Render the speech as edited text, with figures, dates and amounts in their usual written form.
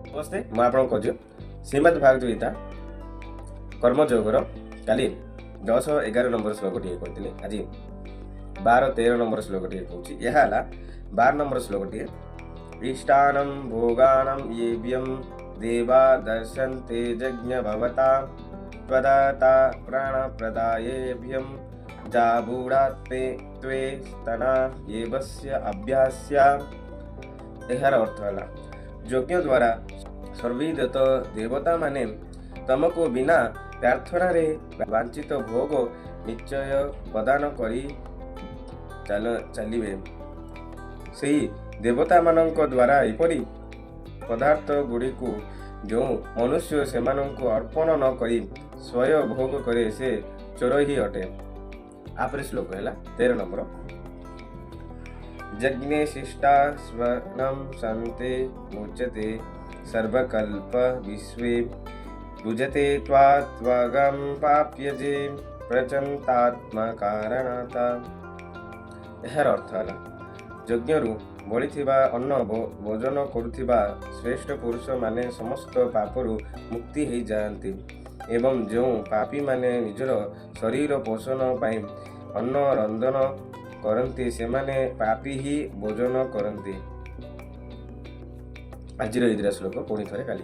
नमस्ते मैं आपको कहूँ श्रीमद भागवत गीता कर्मयोगर काली 10-11 नंबर श्लोक टी कहती आज 12-13 नंबर श्लोक टी कहूँ यह 12 नंबर श्लोक टी इष्टानं भोगानं येभ्यं देवा दर्शन्ते यज्ञ भवता त्वदाता प्राणप्रदायेभ्यं जाबूढात्मे त्वे स्तना येवस्य अभ्यास्या। यार अर्थ है यज्ञ द्वारा सर्वविदित देवता माने तमको बिना प्रार्थना रे वांछित भोग निश्चय प्रदान करी चलिबे। सही देवता मानक द्वारा एपरी पदार्थ गुड़ी को जो मनुष्य से अर्पण न करी स्वयं भोग करे से चोर ही अटे। आपरे श्लोक है 13 नंबर यज्ञे शिष्टा स्वनम संते मुच्यते सर्वकल्प विश्वे भुजते त्वात्वगं पाप्यजे प्रचंतात्म कारणता। यार अर्थ है यज्ञरु बलिथिबा अन्न भोजन करुथिबा श्रेष्ठ पुरुष माने समस्त पापरु मुक्ति हो जाती एवं जो पापी माने निजर शरीर पोषण पाई अन्न रंधन करती से माने पापी ही भोजन करती। आज श्लोक पुणी थे काली।